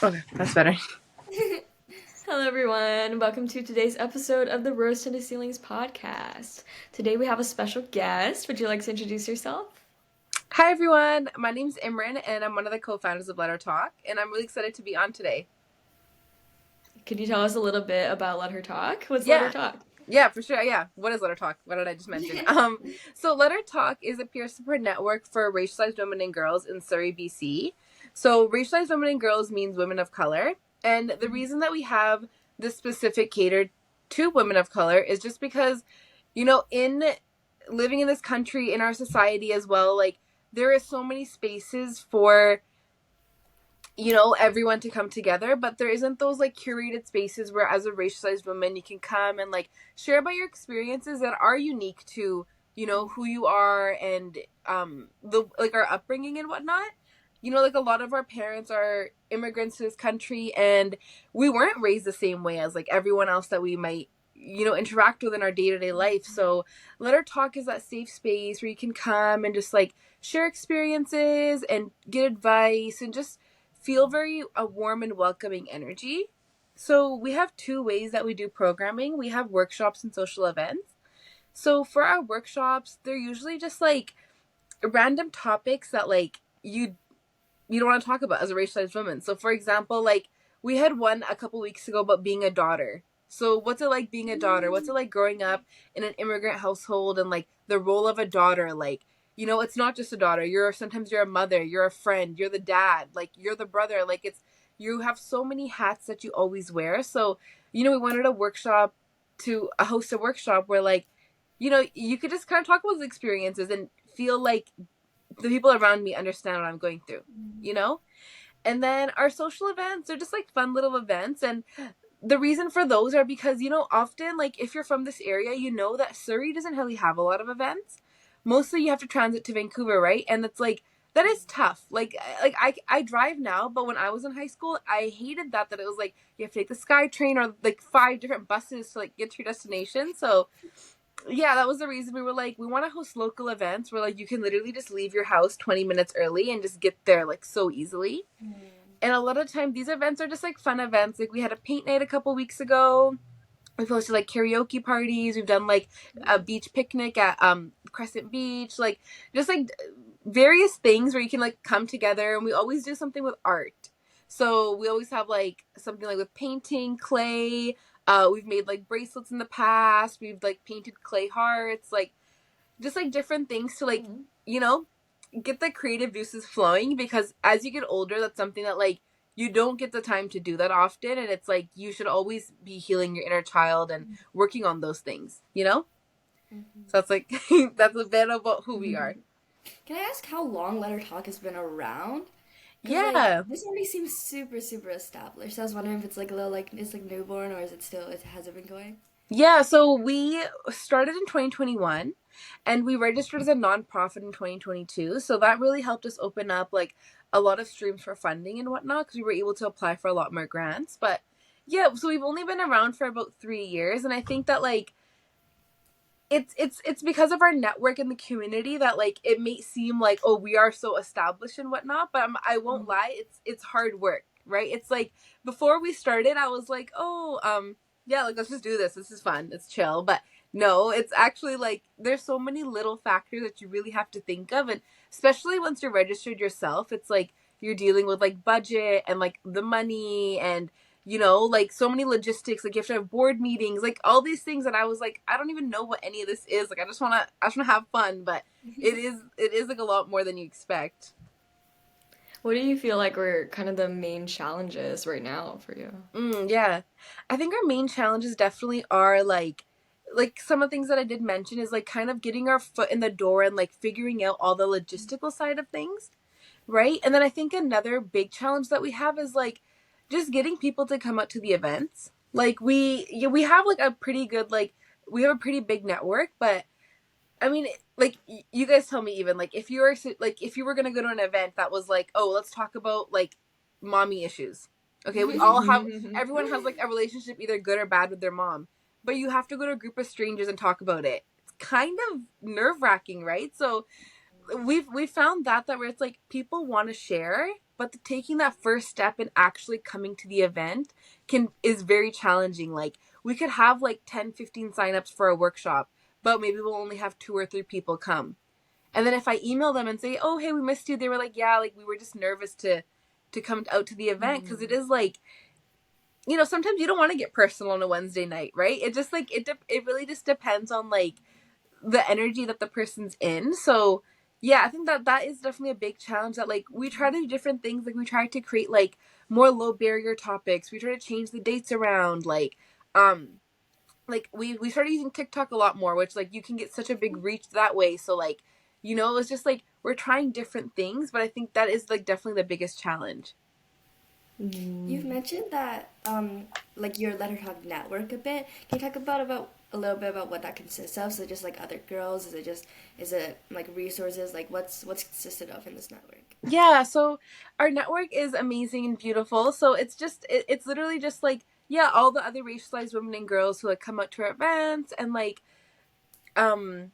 Okay, that's better. Hello, everyone. Welcome to today's episode of the Rose to the Ceilings podcast. Today we have a special guest. Would you like to introduce yourself? Hi, everyone. My name's Imran, and I'm one of the co-founders of Let Her Talk, and I'm really excited to be on today. Could you tell us a little bit about Let Her Talk? What's Let Her Yeah, Talk? yeah, for sure. Yeah, what is Let Her Talk? What did I just mention? So Let Her Talk is a peer support network for racialized women and girls in Surrey, BC. So racialized women and girls means women of color, and the reason that we have this specific catered to women of color is just because, in living in this country, in our society as well, like there is so many spaces for everyone to come together, but there isn't those like curated spaces where as a racialized woman you can come and like share about your experiences that are unique to who you are and the like our upbringing and whatnot. Like a lot of our parents are immigrants to this country, and we weren't raised the same way as like everyone else that we might interact with in our day-to-day life. So Let Her Talk is that safe space where you can come and just like share experiences and get advice and just feel very a warm and welcoming energy. So we have two ways that we do programming. We have workshops and social events. So for our workshops, they're usually just like random topics that like you don't want to talk about as a racialized woman. So for example, like we had one a couple weeks ago about being a daughter. So what's it like being a daughter? What's it like growing up in an immigrant household and like the role of a daughter? Like, it's not just a daughter. You're a mother, you're a friend, you're the dad, like you're the brother. Like it's you have so many hats that you always wear. So, we wanted a host a workshop where like, you could just kind of talk about those experiences and feel like the people around me understand what I'm going through, you know? And then our social events are just like fun little events. And the reason for those are because, often, like if you're from this area, you know that Surrey doesn't really have a lot of events. Mostly you have to transit to Vancouver, right? And it's like, that is tough. Like I drive now, but when I was in high school, I hated that it was like you have to take the Sky Train or like 5 different buses to like get to your destination. So yeah, that was the reason we were like, we want to host local events where like you can literally just leave your house 20 minutes early and just get there like so easily. And a lot of time these events are just like fun events. Like we had a paint night a couple weeks ago. We've hosted like karaoke parties. We've done like a beach picnic at Crescent Beach. Like just like various things where you can like come together, and we always do something with art. So we always have like something like with painting, clay. We've made like bracelets in the past. We've like painted clay hearts, like just like different things to like, you know, get the creative juices flowing, because as you get older, that's something that like you don't get the time to do that often, and it's like you should always be healing your inner child and working on those things. So that's like that's a bit about who we are. Can I ask how long Let Her Talk has been around? Because like Yeah. this already seems super established. So I was wondering if it's like a little like it's like newborn, or is it still it has it been going? Yeah, so we started in 2021 and we registered as a nonprofit in 2022. So that really helped us open up like a lot of streams for funding and whatnot, because we were able to apply for a lot more grants. But yeah, so we've only been around for about 3 years, and I think that like it's because of our network in the community that like it may seem like, oh, we are so established and whatnot, but I won't lie, it's hard work, right? It's like before we started I was like, oh, yeah, like let's just do this is fun, it's chill. But no, it's actually like there's so many little factors that you really have to think of, and especially once you're registered yourself, it's like you're dealing with like budget and like the money and like so many logistics, like you have to have board meetings, like all these things that I was like, I don't even know what any of this is. Like I just wanna have fun, but it is like a lot more than you expect. What do you feel like were kind of the main challenges right now for you? Yeah. I think our main challenges definitely are like some of the things that I did mention is like kind of getting our foot in the door and like figuring out all the logistical side of things. Right? And then I think another big challenge that we have is like just getting people to come out to the events. Like we have like a pretty good like we have a pretty big network, but I mean, like you guys tell me, even like if you were gonna go to an event that was like, oh, let's talk about like mommy issues. Okay, we all have everyone has like a relationship, either good or bad, with their mom, but you have to go to a group of strangers and talk about it. It's kind of nerve wracking, right? So we've found that where it's like people want to share, but taking that first step and actually coming to the event is very challenging. Like we could have like 10, 15 signups for a workshop, but maybe we'll only have 2 or 3 people come. And then if I email them and say, "Oh, hey, we missed you," they were like, "Yeah, like we were just nervous to come out to the event because it is like, sometimes you don't want to get personal on a Wednesday night, right? It just like it really just depends on like the energy that the person's in. So yeah, I think that is definitely a big challenge, that like we try to do different things. Like we try to create like more low barrier topics. We try to change the dates around. Like we started using TikTok a lot more, which like you can get such a big reach that way. So like, it's just like we're trying different things, but I think that is like definitely the biggest challenge. You've mentioned that like your Let Her Talk network a bit. Can you talk about a little bit about what that consists of? So just like other girls, is it like resources? Like what's consisted of in this network? Yeah, so our network is amazing and beautiful. So it's literally just like, yeah, all the other racialized women and girls who like come out to our events, and like um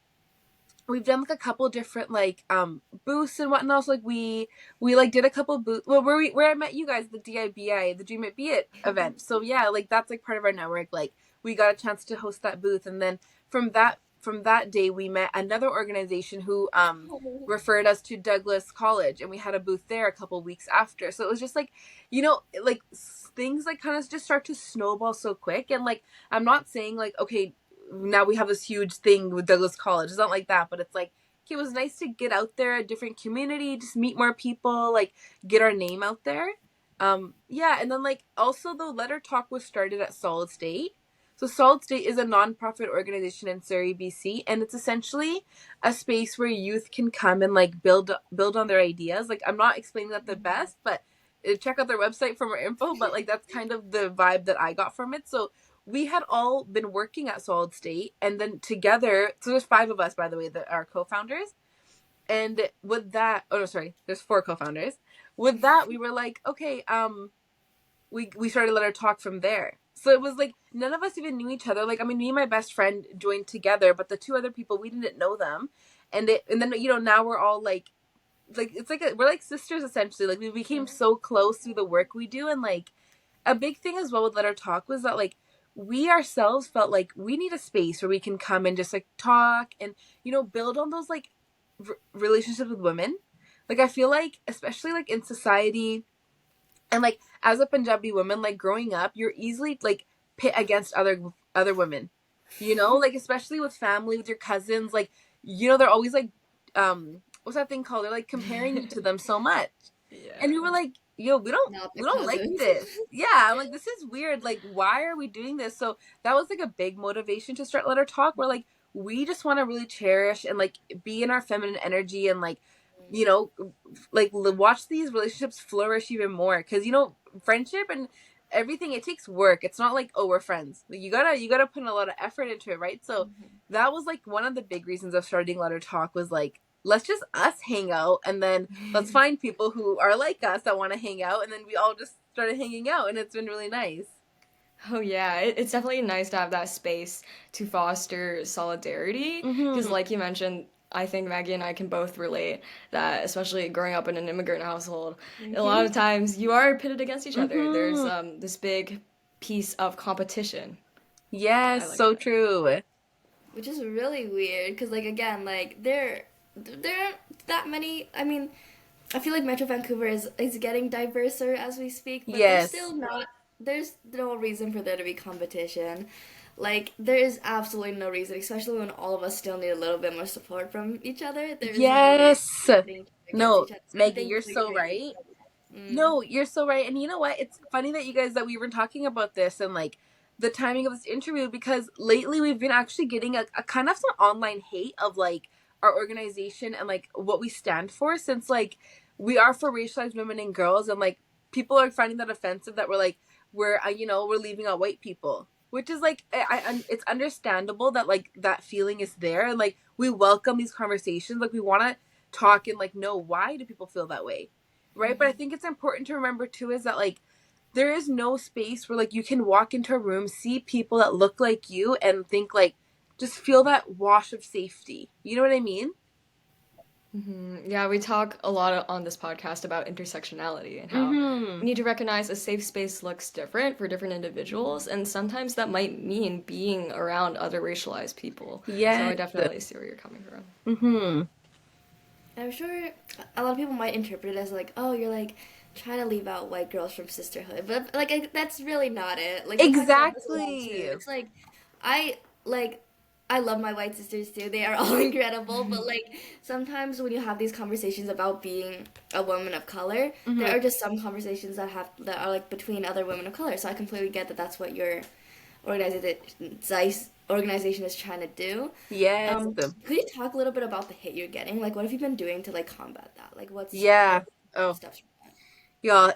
we've done like a couple different like booths and whatnot. So like we like did a couple booths, well, where I met you guys, the DIBI, the Dream It Be It event. So yeah, like that's like part of our network. Like we got a chance to host that booth, and then from that day we met another organization who referred us to Douglas College, and we had a booth there a couple weeks after. So it was just like, like things like kind of just start to snowball so quick. And like I'm not saying like, okay, now we have this huge thing with Douglas College. It's not like that, but it's like, okay, it was nice to get out there, a different community, just meet more people, like get our name out there. Yeah, and then like also the Let Her Talk was started at Solid State. So Solid State is a nonprofit organization in Surrey, BC, and it's essentially a space where youth can come and like build on their ideas. Like I'm not explaining that the best, but check out their website for more info. But like that's kind of the vibe that I got from it. So we had all been working at Solid State, and then together, so there's 5 of us, by the way, that are co-founders. And with that, oh no, sorry, there's 4 co-founders. With that, we were like, okay, we started Let Her Talk from there. So it was like none of us even knew each other. Like I mean, me and my best friend joined together, but the 2 other people, we didn't know them. And then now we're all like it's like we're like sisters essentially. Like we became so close through the work we do. And like a big thing as well with Let Her Talk was that like we ourselves felt like we need a space where we can come and just like talk and build on those like relationships with women. Like I feel like especially like in society, and like as a Punjabi woman, like growing up, you're easily like pit against other women. Like especially with family, with your cousins, like they're always like what's that thing called? They're like comparing you to them so much. And we were like, yo, we don't Not we the don't like cousins. this. Yeah, I'm like, this is weird. Like, why are we doing this? So that was like a big motivation to start Let Her Talk, where like we just want to really cherish and like be in our feminine energy, and like, you know, watch these relationships flourish even more. Cause friendship and everything, it takes work. It's not like, oh, we're friends. Like you gotta put in a lot of effort into it, right? So that was like one of the big reasons of starting Let Her Talk, was like, let's just us hang out, and then let's find people who are like us that want to hang out, and then we all just started hanging out, and it's been really nice. Oh yeah, it's definitely nice to have that space to foster solidarity because, Mm-hmm. like you mentioned, I think Maggie and I can both relate that, especially growing up in an immigrant household, a lot of times you are pitted against each other. There's Mm-hmm. this big piece of competition. I Yes, like so that. true. Which is really weird because like again like there aren't that many. I mean, I feel like Metro Vancouver is getting diverser as we speak, but there's Yes. still not. There's no reason for there to be competition. Like there is absolutely no reason, especially when all of us still need a little bit more support from each other. There is no reason Yes. putting each other against No, each other. So I'm Maggie, you're thankful so you're doing right. this. No, you're so right. And you know what? It's funny that you guys that we were talking about this and like the timing of this interview, because lately we've been actually getting a kind of some online hate of like our organization and like what we stand for, since like we are for racialized women and girls, and like people are finding that offensive that we're leaving out white people, which is like it's understandable that like that feeling is there, and like we welcome these conversations, like we want to talk and like know why do people feel that way, right? But I think it's important to remember too is that like there is no space where like you can walk into a room, see people that look like you, and think like just feel that wash of safety. You know what I mean? Yeah, we talk a lot on this podcast about intersectionality and how we need to recognize a safe space looks different for different individuals, and sometimes that might mean being around other racialized people. So I Yes. definitely see where you're coming from. I'm sure a lot of people might interpret it as like, oh, you're like trying to leave out white girls from sisterhood, but like that's really not it. Like we talked about this a lot too. Exactly. It's I like I love my white sisters too. They are all incredible, but like sometimes when you have these conversations about being a woman of color, there are just some conversations that are like between other women of color. So I completely get that that's what your organization is trying to do. Yes. Could you talk a little bit about the hate you're getting? Like, what have you been doing to like combat that? Like, what's Yeah. your Oh, steps from that? yeah.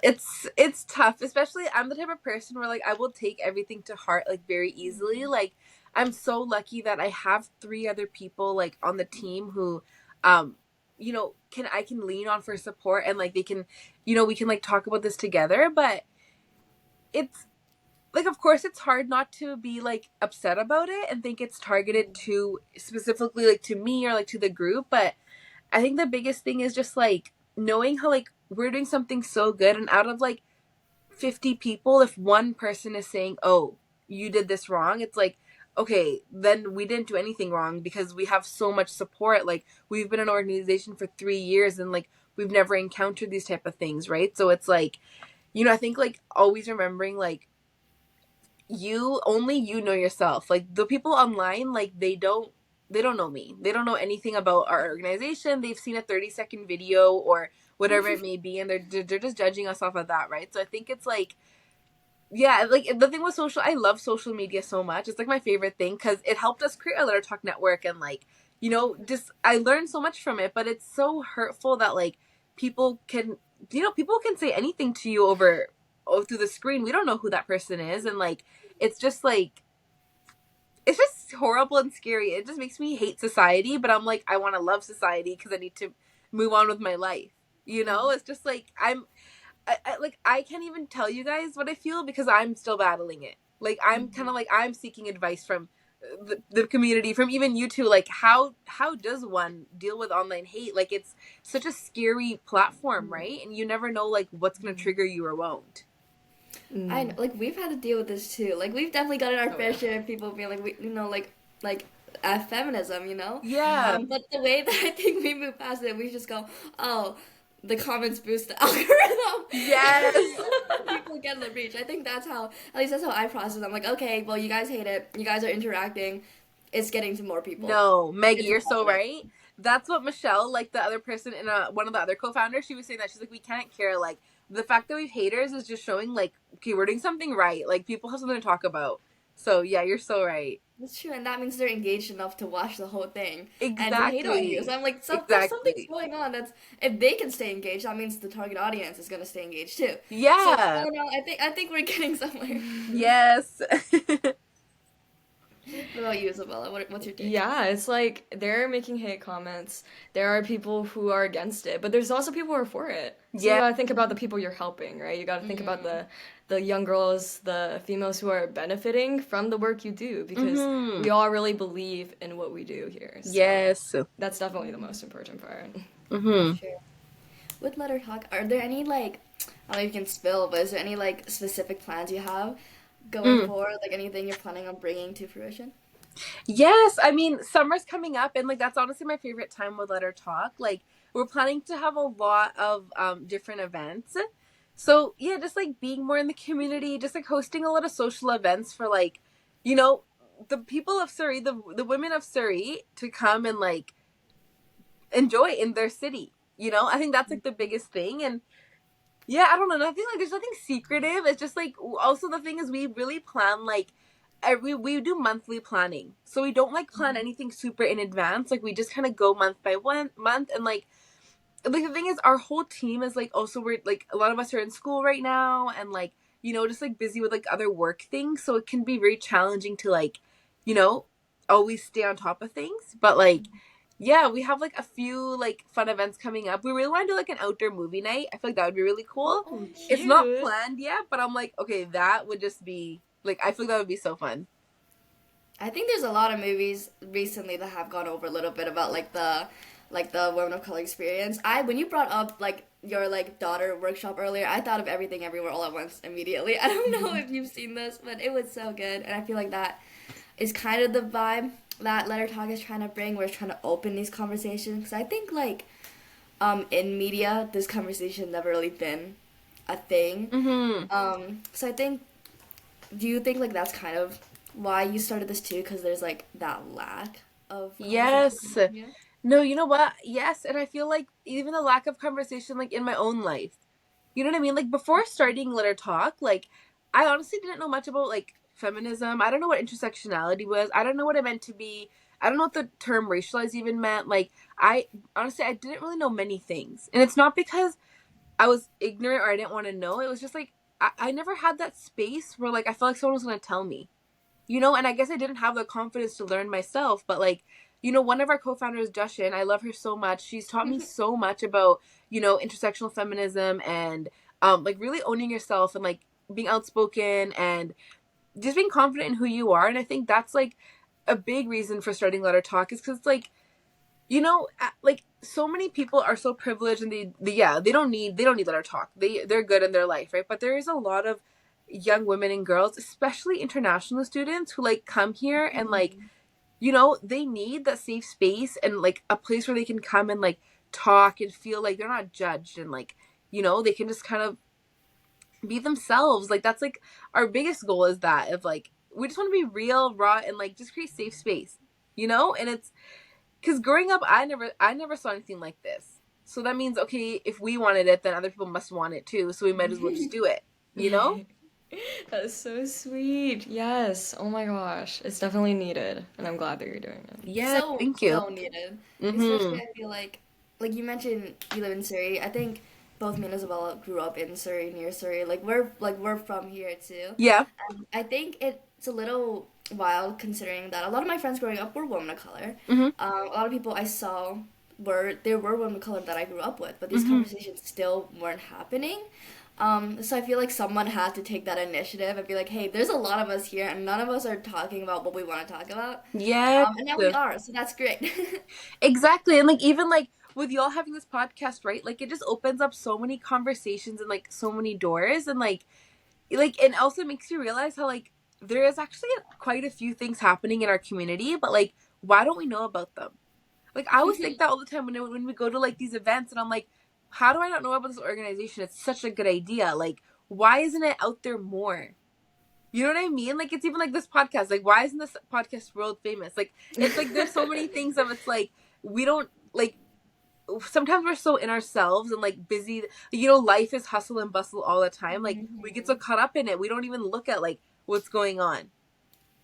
It's tough, especially I'm the type of person where like I will take everything to heart like very easily. Like I'm so lucky that I have 3 other people like on the team who, um, I can lean on for support and like they can, we can like talk about this together. But it's like of course it's hard not to be like upset about it and think it's targeted to specifically like to me or like to the group. But I think the biggest thing is just like knowing how like we're doing something so good, and out of like 50 people, if one person is saying, "Oh, you did this wrong," it's like, okay, then we didn't do anything wrong because we have so much support. Like we've been an organization for 3 years and like we've never encountered these type of things, right? So it's like, I think like always remembering like you know yourself. Like the people online, like they don't know me. They don't know anything about our organization. They've seen a 30-second video or whatever it may be, and they're just judging us off of that, right? So I think it's like, yeah, like the thing with I love social media so much. It's like my favorite thing because it helped us create a Letter Talk network, and like, just I learned so much from it. But it's so hurtful that like people can, people can say anything to you through the screen. We don't know who that person is, and like it's just like it's just horrible and scary. It just makes me hate society, but I'm like I want to love society because I need to move on with my life. It's just like I can't even tell you guys what I feel because I'm still battling it. Like I'm kind of like I'm seeking advice from the community, from even you two. Like how does one deal with online hate? Like it's such a scary platform, right? And you never know like what's gonna trigger you or won't. I know, like we've had to deal with this too. Like we've definitely gotten our fair share of people being like, like feminism, Yeah. But the way that I think we move past it, we just go, oh, the comments boost the algorithm. Yes. People get the reach. I think at least that's how I process it. I'm like, okay, well, you guys hate it. You guys are interacting. It's getting to more people. No, Maggie, It's you're so positive. right. That's what Michelle, like the other person in one of the other co-founders, she was saying that she's like, we can't care. Like the fact that we have haters is just showing like, okay, we're doing something right. Like people have something to talk about. So yeah, you're so right. That's true, and that means they're engaged enough to watch the whole thing and to hate on you. Exactly. So I'm like, there's something's Exactly. going on. That's if they can stay engaged, that means the target audience is gonna stay engaged too. So Yeah. all in all, I think we're getting somewhere. Yes. What about you, Isabella? What's your take? Yeah, it's like they're making hate comments. There are people who are against it, but there's also people who are for it. So you Yeah. gotta think about the people you're helping, right? You gotta think about the young girls, the females who are benefiting from the work you do, because we all really believe in what we do here. So Yes. that's definitely the most important part. For sure. With Letter Talk, are there any like I don't know if you can spill, but is there any like specific plans you have going forward? Like anything you're planning on bringing to fruition? Yes, I mean, summer's coming up, and like that's honestly my favorite time with Let Her Talk. Like we're planning to have a lot of different events. So yeah, just like being more in the community, just like hosting a lot of social events for like, you know, the people of Surrey, the women of Surrey to come and like enjoy in their city. I think that's like the biggest thing. And yeah, I don't know. Nothing like there's nothing secretive. It's just like also the thing is we really plan like we do monthly planning. So we don't like plan anything super in advance. Like we just kind of go month by one month, and like the thing is our whole team is like also we're like a lot of us are in school right now, and like just like busy with like other work things, so it can be very challenging to like you know always stay on top of things. But like yeah, we have like a few like fun events coming up. We really want to do like an outdoor movie night. I feel like that would be really cool. Oh, It's not cute. planned yet, but I'm like, okay, that would just be like I feel like that would be so fun. I think there's a lot of movies recently that have gone over a little bit about like like the women of color experience. When you brought up like your like daughter workshop earlier, I thought of Everything Everywhere All at Once immediately. I don't know if you've seen this, but it was so good, and I feel like that is kind of the vibe that Letter Talk is trying to bring. We're trying to open these conversations because I think like in media, this conversation never really been a thing. So I think, do you think like that's kind of why you started this too? Because there's like that lack of conversation. Yes. Yeah. No, you know what? Yes, and I feel like even the lack of conversation, like in my own life. You know what I mean? Like before starting Litter Talk, like I honestly didn't know much about like feminism. I don't know what intersectionality was. I don't know what it meant to be. I don't know what the term racialized even meant. Like I honestly I didn't really know many things. And it's not because I was ignorant or I didn't want to know. It was just like I never had that space where like I felt like someone was gonna tell me. And I guess I didn't have the confidence to learn myself, but like, one of our co-founders, Jushin, I love her so much. She's taught me so much about, intersectional feminism and like really owning yourself and like being outspoken and just being confident in who you are. And I think that's like a big reason for starting Let Her Talk is because like, like so many people are so privileged and they don't need Let Her Talk. They're good in their life, right? But there is a lot of young women and girls, especially international students who like come here and like, they need that safe space and like a place where they can come and like talk and feel like they're not judged and like, they can just kind of be themselves. Like that's like our biggest goal is that of like we just want to be real, raw, and like just create safe space, and it's because growing up I never saw anything like this. So that means okay, if we wanted it, then other people must want it too. So we might as well just do it, you know? That's so sweet. Yes. Oh my gosh. It's definitely needed, and I'm glad that you're doing it. Yeah, So thank you. so needed. Especially Mm-hmm. I feel like you mentioned you live in Surrey. I think both me and Isabella grew up in Surrey, near Surrey. Like we're from here too. Yeah. I think it's a little wild considering that a lot of my friends growing up were women of color. Mm-hmm. A lot of people I saw there were women of color that I grew up with, but these Mm-hmm. conversations still weren't happening. So I feel like someone had to take that initiative and be like, hey, there's a lot of us here, and none of us are talking about what we want to talk about. Yes. And now we are, so that's great. Exactly. And like even like with y'all having this podcast, right? Like it just opens up so many conversations and like so many doors and like and also makes you realize how like there is actually quite a few things happening in our community, but like why don't we know about them? Like I always think that all the time when we go to like these events and I'm like, how do I not know about this organization? It's such a good idea. Like why isn't it out there more? You know what I mean? Like it's even like this podcast. Like why isn't this podcast world famous? Like it's like there's so many things of it's like we don't like sometimes we're so in ourselves and like busy. Life is hustle and bustle all the time. Like we get so caught up in it, we don't even look at like what's going on.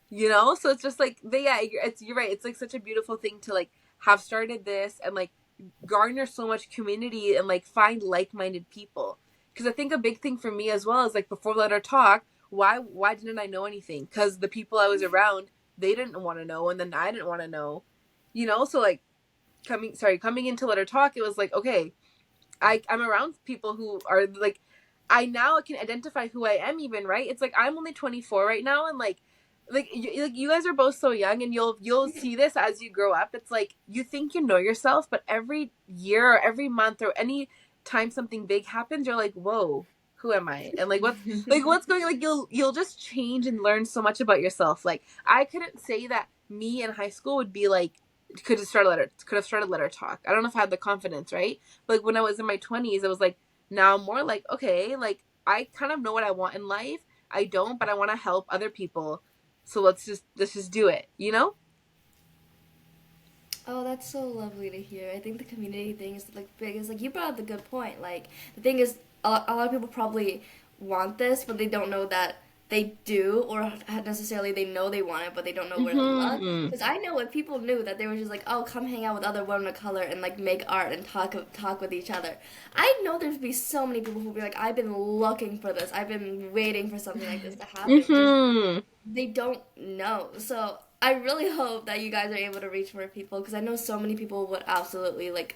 So it's just like you're right. It's like such a beautiful thing to like have started this and like garner so much community and like find like-minded people. Because I think a big thing for me as well is like before Let Her Talk, why didn't I know anything? Because the people I was around, they didn't want to know, and then I didn't want to know. So like coming into Let Her Talk, it was like okay, I'm around people who are like I now can identify who I am even, right? It's like I'm only 24 right now and like you guys are both so young and you'll see this as you grow up. It's like you think you know yourself, but every year or every month or any time something big happens, you're like, "Whoa, who am I?" And what's going like you'll just change and learn so much about yourself. Like I couldn't say that me in high school would be like could have started Let Her Talk. I don't know if I had the confidence, right? But like when I was in my 20s, it was like now I'm more like, okay, like I kind of know what I want in life. I don't, but I want to help other people. So let's just do it, you know? Oh, that's so lovely to hear. I think the community thing is like big. Is like you brought up a good point. Like the thing is, a lot of people probably want this, but they don't know that they do, or necessarily they know they want it, but they don't know where to look. Mm-hmm. Because I know if people knew that they were just like, oh, come hang out with other women of color and like make art and talk with each other. I know there'd be so many people who'd be like, I've been looking for this. I've been waiting for something like this to happen. Just Mm-hmm. they don't know. So I really hope that you guys are able to reach more people because I know so many people would absolutely like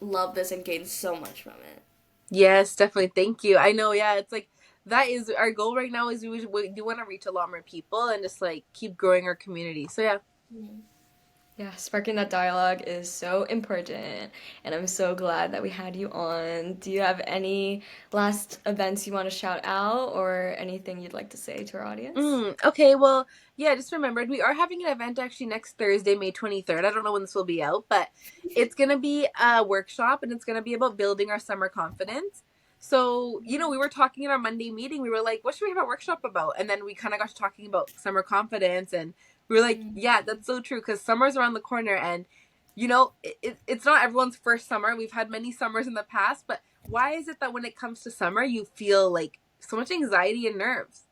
love this and gain so much from it. Yes, definitely. Thank you. I know. Yeah, it's like that is our goal right now. Is we do want to reach a lot more people and just like keep growing our community. So yeah. Mm. Yeah, sparking that dialogue is so important, and I'm so glad that we had you on. Do you have any last events you want to shout out or anything you'd like to say to our audience? Okay, well, yeah, just remembered we are having an event actually next Thursday, May 23rd. I don't know when this will be out, but it's going to be a workshop and it's going to be about building our summer confidence. So, we were talking in our Monday meeting. We were like, what should we have a workshop about? And then we kind of got to talking about summer confidence. And we were like, yeah, that's so true because summer's around the corner. And, it's not everyone's first summer. We've had many summers in the past. But why is it that when it comes to summer, you feel like so much anxiety and nerves?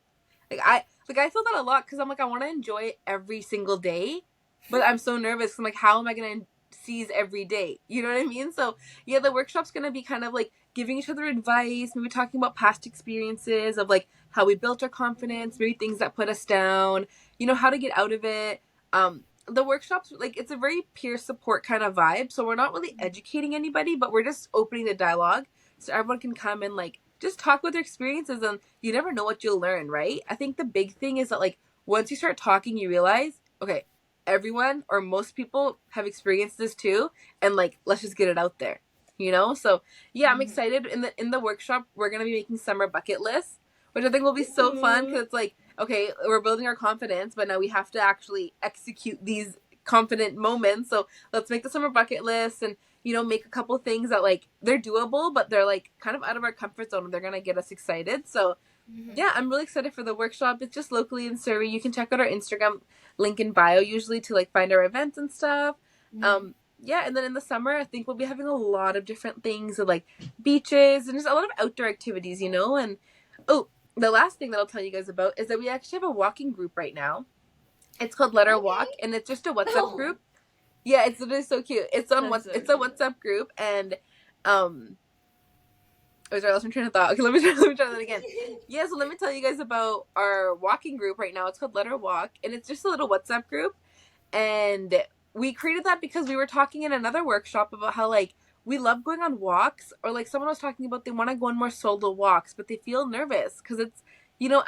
I feel that a lot because I'm like I want to enjoy it every single day, but I'm so nervous. I'm like, how am I gonna seize every day? You know what I mean? So yeah, the workshop's gonna be kind of like giving each other advice, maybe talking about past experiences of like how we built our confidence, maybe things that put us down, how to get out of it. The workshops, like, it's a very peer support kind of vibe, so we're not really educating anybody, but we're just opening the dialogue so everyone can come and like just talk with their experiences, and you never know what you'll learn, right? I think the big thing is that like once you start talking, you realize, okay, everyone or most people have experienced this too, and like let's just get it out there, So yeah, I'm excited. In the workshop, we're gonna be making summer bucket lists, which I think will be so fun because it's like, okay, we're building our confidence, but now we have to actually execute these confident moments. So let's make the summer bucket list and make a couple things that like they're doable, but they're like kind of out of our comfort zone and they're gonna get us excited. So yeah, I'm really excited for the workshop. It's just locally in Surrey. You can check out our Instagram link in bio usually to like find our events and stuff. Yeah, and then in the summer, I think we'll be having a lot of different things like beaches and just a lot of outdoor activities, And oh, the last thing that I'll tell you guys about is that we actually have a walking group right now. It's called Let Her Walk, and it's just a WhatsApp group. Yeah, it's literally so cute. It's on That's so it's a WhatsApp group, and oh, sorry, I lost my train of thought. Okay, let me try that again. Yeah, so let me tell you guys about our walking group right now. It's called Let Her Walk, and it's just a little WhatsApp group, and we created that because we were talking in another workshop about how like we love going on walks, or like someone was talking about they want to go on more solo walks, but they feel nervous because it's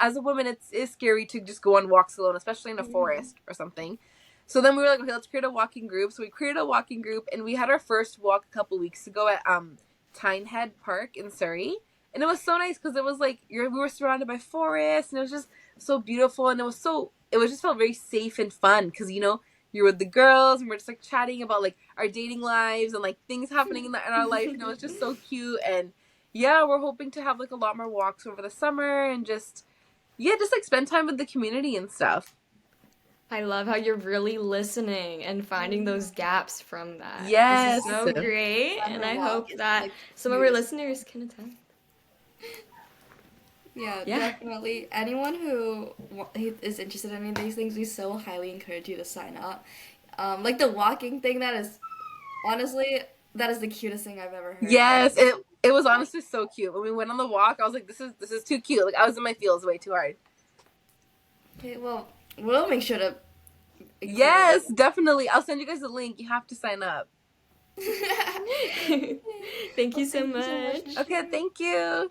as a woman it's scary to just go on walks alone, especially in a forest or something. So then we were like, okay, let's create a walking group. So we created a walking group, and we had our first walk a couple weeks ago at Tynehead Park in Surrey, and it was so nice because it was like we were surrounded by forests, and it was just so beautiful, and it was just felt very safe and fun because you're with the girls and we're just like chatting about like our dating lives and like things happening in our life, and it was just so cute. And yeah, we're hoping to have like a lot more walks over the summer and just like spend time with the community and stuff. I love how you're really listening and finding those gaps from that. Yes. This is so great, and I hope that some of our listeners can attend. Yeah, definitely. Anyone who is interested in any of these things, we so highly encourage you to sign up. Like the walking thing, that is the cutest thing I've ever heard. Yes, it was honestly so cute. When we went on the walk, I was like, this is too cute. Like I was in my feels way too hard. Okay, well, we'll make sure to. Yes, definitely. I'll send you guys a link. You have to sign up. Thank you so much. Okay, thank you.